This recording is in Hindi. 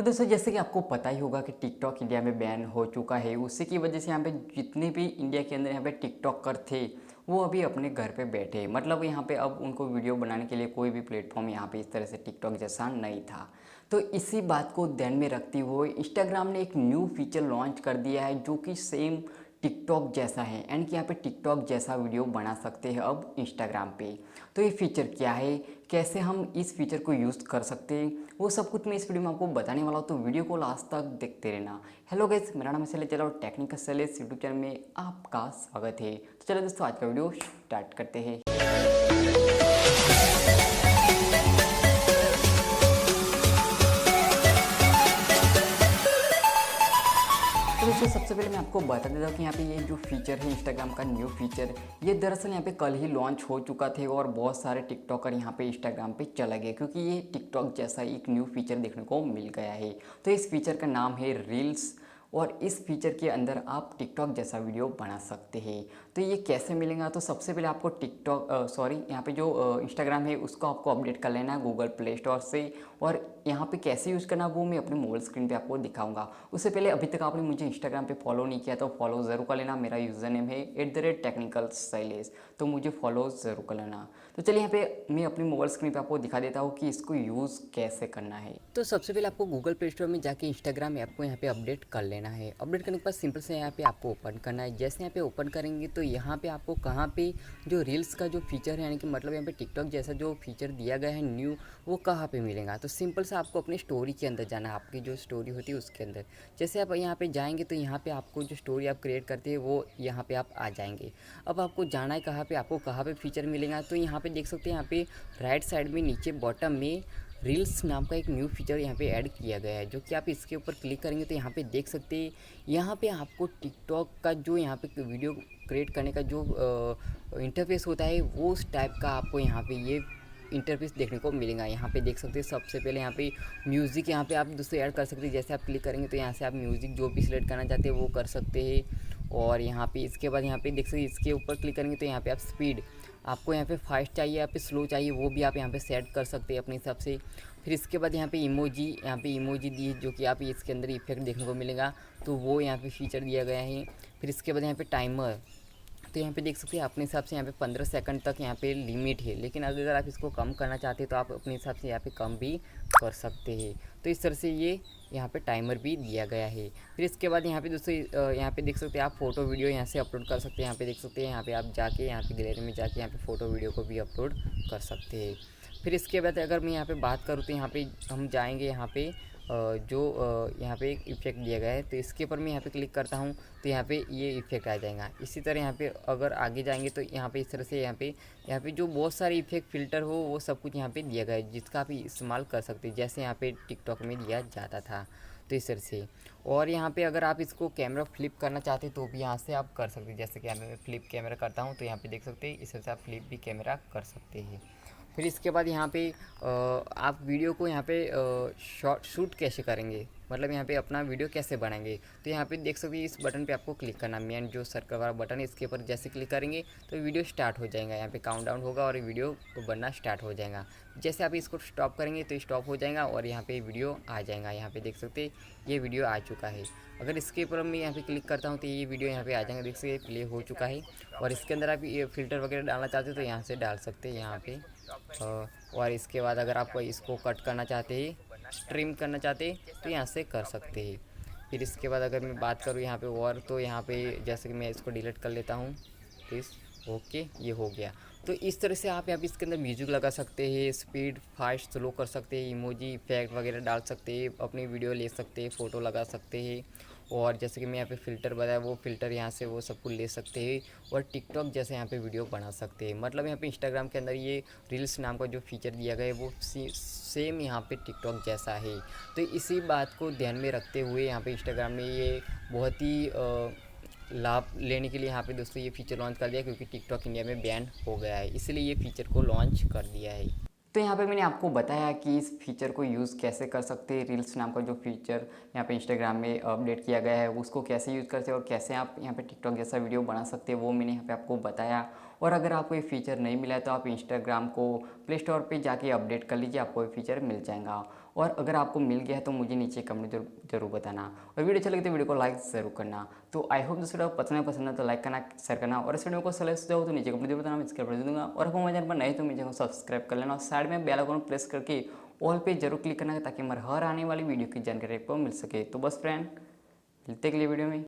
तो दोस्तों जैसे कि आपको पता ही होगा कि टिकटॉक इंडिया में बैन हो चुका है। उसी की वजह से यहाँ पे जितने भी इंडिया के अंदर यहाँ पे टिकटॉकर थे वो अभी अपने घर पे बैठे हैं। मतलब यहाँ पे अब उनको वीडियो बनाने के लिए कोई भी प्लेटफॉर्म यहाँ पे इस तरह से टिकटॉक जैसा नहीं था। तो इसी बात को ध्यान में रखते हुए इंस्टाग्राम ने एक न्यू फीचर लॉन्च कर दिया है जो कि सेम टिकटॉक जैसा है एंड कि यहाँ पे टिकटॉक जैसा वीडियो बना सकते हैं अब इंस्टाग्राम पे। तो ये फीचर क्या है, कैसे हम इस फीचर को यूज़ कर सकते हैं, वो सब कुछ मैं इस वीडियो में आपको बताने वाला हूँ। तो वीडियो को लास्ट तक देखते रहना। हेलो गाइस, मेरा नाम है शैलेश और टेक्निकल शैलेश यूट्यूब चैनल में आपका स्वागत है। तो चलो दोस्तों आज का वीडियो स्टार्ट करते हैं। तो दोस्तों सबसे पहले मैं आपको बता देता हूँ कि यहाँ पे ये जो फीचर है इंस्टाग्राम का न्यू फीचर, ये दरअसल यहाँ पे कल ही लॉन्च हो चुका थे और बहुत सारे टिकटॉकर यहाँ पे इंस्टाग्राम पे चला गए क्योंकि ये टिकटॉक जैसा एक न्यू फीचर देखने को मिल गया है। तो इस फीचर का नाम है रील्स और इस फीचर के अंदर आप टिकटॉक जैसा वीडियो बना सकते हैं। तो ये कैसे मिलेगा, तो सबसे पहले आपको टिकटॉक यहाँ पे जो इंस्टाग्राम है उसको आपको अपडेट कर लेना है गूगल प्ले स्टोर से। और यहाँ पे कैसे यूज़ करना वो मैं अपने मोबाइल स्क्रीन पे आपको दिखाऊंगा। उससे पहले अभी तक आपने मुझे इंस्टाग्राम पे फॉलो नहीं किया तो फॉलो ज़रूर कर लेना। मेरा यूज़र नेम है @टेक्निकल शैलेश, तो मुझे फॉलो ज़रूर कर लेना। तो चलिए यहाँ पे मैं अपनी मोबाइल स्क्रीन पे आपको दिखा देता हूँ कि इसको यूज़ कैसे करना है। तो सबसे पहले आपको गूगल प्ले स्टोर में जाके इंस्टाग्राम ऐप को यहाँ पे अपडेट कर लेना है। अपडेट करने के बाद सिंपल से यहाँ पे आपको ओपन करना है। जैसे यहाँ पे ओपन करेंगे तो यहाँ पे आपको कहाँ पे जो रील्स का जो फीचर है, यानी कि मतलब यहाँ पे टिकटॉक जैसा जो फीचर दिया गया है न्यू, वो कहाँ पे मिलेगा। तो सिंपल से आपको अपनी स्टोरी के अंदर जाना है, आपकी जो स्टोरी होती है उसके अंदर। जैसे आप यहाँ पे जाएंगे तो यहाँ पे आपको जो स्टोरी आप क्रिएट करते हैं वो यहाँ पे आप आ जाएंगे। अब आपको जाना है कहाँ पे, आपको कहाँ पे फीचर मिलेगा, तो यहाँ पे देख सकते हैं यहाँ पे राइट साइड में नीचे बॉटम में रील्स नाम का एक न्यू फीचर यहाँ पे ऐड किया गया है, जो कि आप इसके ऊपर क्लिक करेंगे तो यहाँ पे देख सकते हैं यहाँ पे आपको टिकटॉक का जो यहाँ पे वीडियो क्रिएट करने का जो इंटरफेस होता है वो उस टाइप का आपको यहाँ पे ये इंटरफेस देखने को मिलेगा। यहाँ पे देख सकते हैं सबसे पहले यहाँ पे म्यूज़िक यहाँ पे आप दूसरे ऐड कर सकते हैं। जैसे आप क्लिक करेंगे तो यहाँ से आप म्यूज़िक जो भी सिलेक्ट करना चाहते हैं वो कर सकते हैं। और यहाँ पे इसके बाद यहाँ पे देख सकते हैं इसके ऊपर क्लिक करेंगे तो यहाँ पे आप स्पीड, आपको यहाँ पे फास्ट चाहिए या पे स्लो चाहिए वो भी आप यहाँ पे सेट कर सकते हैं अपने हिसाब से। फिर इसके बाद यहाँ पे इमोजी दी, जो कि आप इसके अंदर इफेक्ट देखने को मिलेगा, तो वो यहाँ पे फीचर दिया गया है। फिर इसके बाद यहाँ पे टाइमर, तो यहाँ पे देख सकते हैं अपने हिसाब से यहाँ पे 15 सेकंड तक यहाँ पे लिमिट है, लेकिन अगर आप इसको कम करना चाहते हैं तो आप अपने हिसाब से यहाँ पे कम भी कर सकते हैं। तो इस तरह से ये यहाँ पे टाइमर भी दिया गया है। फिर इसके बाद यहाँ पे दोस्तों यहाँ पे देख सकते हैं आप फ़ोटो वीडियो यहाँ से अपलोड कर सकते हैं। यहाँ पे देख सकते हैं यहाँ पे आप जाके यहाँ पे गैलरी में जाके यहाँ पे फ़ोटो वीडियो को भी अपलोड कर सकते हैं। फिर इसके बाद अगर मैं यहाँ पे बात करूँ तो यहाँ पे हम जाएंगे यहाँ पे यहाँ पे एक इफ़ेक्ट दिया गया है, तो इसके ऊपर मैं यहाँ पे क्लिक करता हूँ तो यहाँ पे ये इफ़ेक्ट आ जाएगा। इसी तरह यहाँ पे अगर आगे जाएंगे तो यहाँ पे इस तरह से यहाँ पे जो बहुत सारे इफ़ेक्ट फ़िल्टर हो वो सब कुछ यहाँ पे दिया गया है, जिसका आप इस्तेमाल कर सकते हैं जैसे यहाँ पे टिकटॉक में दिया जाता था। तो इस तरह से, और यहाँ पे अगर आप इसको कैमरा फ्लिप करना चाहते हैं तो भी यहाँ से आप कर सकते हैं। जैसे कि मैं फ्लिप कैमरा करता हूँ तो यहाँ पे देख सकते हैं इस तरह से आप फ्लिप भी कैमरा कर सकते हैं। फिर इसके बाद यहाँ पे आप वीडियो को यहाँ पे शॉर्ट शूट कैसे करेंगे, मतलब यहाँ पे अपना वीडियो कैसे बनाएंगे, तो यहाँ पे देख सकते हैं इस बटन पे आपको क्लिक करना, मेन जो सर्कल वाला बटन है इसके ऊपर जैसे क्लिक करेंगे तो वीडियो स्टार्ट हो जाएगा। यहाँ पे काउंटडाउन होगा और वीडियो बनना स्टार्ट हो जाएगा। जैसे आप इसको स्टॉप करेंगे तो स्टॉप हो जाएगा और यहाँ पे वीडियो आ जाएगा। यहाँ पे देख सकते हैं ये वीडियो आ चुका है। अगर इसके ऊपर मैं यहाँ पे क्लिक करता हूँ तो ये वीडियो यहाँ पे आ जाएगा, देख सकते प्ले हो चुका है। और इसके अंदर आप ये फ़िल्टर वगैरह डालना चाहते हो तो यहाँ से डाल सकते हैं यहाँ पे। और इसके बाद अगर आप इसको कट करना चाहते हैं, स्ट्रीम करना चाहते हैं तो यहाँ से कर सकते हैं। फिर इसके बाद अगर मैं बात करूँ यहाँ पे और, तो यहाँ पे जैसे कि मैं इसको डिलीट कर लेता हूँ प्लीज़, ओके ये हो गया। तो इस तरह से आप यहाँ पे इसके अंदर म्यूजिक लगा सकते हैं, स्पीड फास्ट स्लो कर सकते हैं, इमोजी इफेक्ट वगैरह डाल सकते हैं, अपनी वीडियो ले सकते हैं, फ़ोटो लगा सकते हैं। और जैसे कि मैं यहाँ पे फ़िल्टर बताया वो फ़िल्टर यहाँ से वो सब कुछ ले सकते हैं और टिकटॉक जैसे यहाँ पे वीडियो बना सकते हैं। मतलब यहाँ पे इंस्टाग्राम के अंदर ये रील्स नाम का जो फीचर दिया गया है वो सेम यहाँ पे टिकटॉक जैसा है। तो इसी बात को ध्यान में रखते हुए यहाँ पे इंस्टाग्राम ने ये बहुत ही लाभ लेने के लिए यहाँ पे दोस्तों ये फीचर लॉन्च कर दिया, क्योंकि टिकटॉक इंडिया में बैन हो गया है, इसलिए ये फीचर को लॉन्च कर दिया है। तो यहाँ पे मैंने आपको बताया कि इस फीचर को यूज़ कैसे कर सकते हैं। रील्स नाम का जो फीचर यहाँ पे इंस्टाग्राम में अपडेट किया गया है उसको कैसे यूज़ करते हैं और कैसे आप यहाँ पे टिकटॉक जैसा वीडियो बना सकते हैं वो मैंने यहाँ पे आपको बताया। और अगर आपको ये फीचर नहीं मिला है तो आप इंस्टाग्राम को प्ले स्टोर पे जाके अपडेट कर लीजिए, आपको ये फीचर मिल जाएगा। और अगर आपको मिल गया है तो मुझे नीचे कमेंट जरूर बताना, और वीडियो अच्छा लगे तो वीडियो को लाइक ज़रूर करना। तो आई होप दोस्तों पसंद है तो लाइक करना, शेयर करना, और इस वीडियो को सजेस्ट हो तो नीचे कमेंट जरूर बताना, मैं इसका कर दूंगा। और आपको चैनल पर नए तो मुझे सब्सक्राइब कर लेना, और साइड में बेल आइकन प्रेस करके ऑल पे जरूर क्लिक करना, ताकि हमारे हर आने वाली वीडियो की जानकारी आपको मिल सके। तो बस फ्रेंड, मिलते अगले वीडियो में।